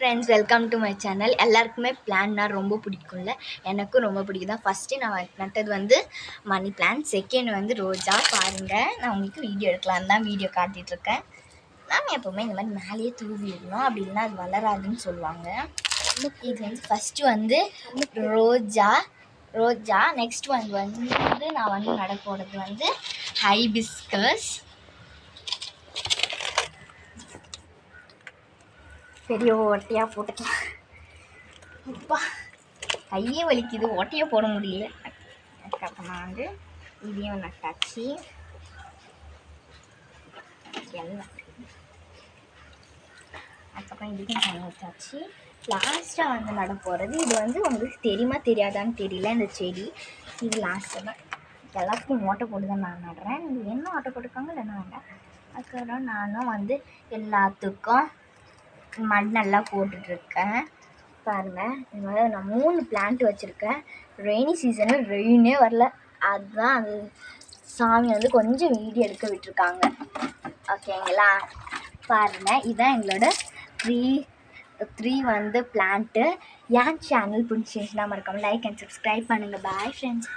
Friends, welcome to my channel. எல்லாருக்குமே பிளான்னா ரொம்ப பிடிக்கும்ல. எனக்கும் ரொம்ப பிடிக்கும் தான். ஃபஸ்ட்டு நான் நட்டது வந்து மணி பிளான்ட், செகண்ட் வந்து ரோஜா. பாருங்கள், நான் உங்களுக்கு வீடியோ எடுக்கலான்னு தான் வீடியோ காட்டிகிட்ருக்கேன். நாங்கள் எப்போவுமே இந்த மாதிரி மேலேயே தூவி விடணும், அப்படி இல்லைன்னா அது வளராதுன்னு சொல்லுவாங்க. இது வந்து ஃபஸ்ட்டு வந்து ரோஜா நெக்ஸ்ட் வந்து நான் வந்து நட போகிறது வந்து ஹைபிஸ்கஸ். பெரிய ஓட்டையாக போட்டுக்கலாம். அப்பா கையே வலிக்குது, ஓட்டையே போட முடியல. அதுக்கப்புறமா வந்து இதையும் நட்டாச்சு. எல்லாம் அதுக்கப்புறம் இதுக்கும் தண்ணி வச்சாச்சு. லாஸ்ட்டாக வந்து நட போகிறது இது வந்து உங்களுக்கு தெரியுமா தெரியாதான்னு தெரியல. இந்த செடி இது லாஸ்ட்டில் தான் எல்லாத்துக்கும் ஓட்டை போட்டு தான் நான் நடுறேன். நீங்கள் என்ன ஓட்டை போட்டுருக்காங்க இல்லைன்னா வேண்டாம். அதுக்கப்புறம் நானும் வந்து எல்லாத்துக்கும் மண் நல்லா போட்டுட்ருக்கேன். பாருங்கள், இந்த மாதிரி நான் 3 பிளான்ட் வச்சுருக்கேன். ரெய்னி சீசனில் ரெயினே வரல, அதுதான் அது சாமி வந்து கொஞ்சம் வீடியோ எடுக்க விட்டுருக்காங்க. ஓகேங்களா? பாருங்கள், இதுதான் எங்களோட த்ரீ வந்து பிளான்ட்டு. என் சேனல் பிடிச்சிருந்துச்சுன்னா மறக்காமல் லைக் அண்ட் சப்ஸ்கிரைப் பண்ணுங்கள். Bye friends.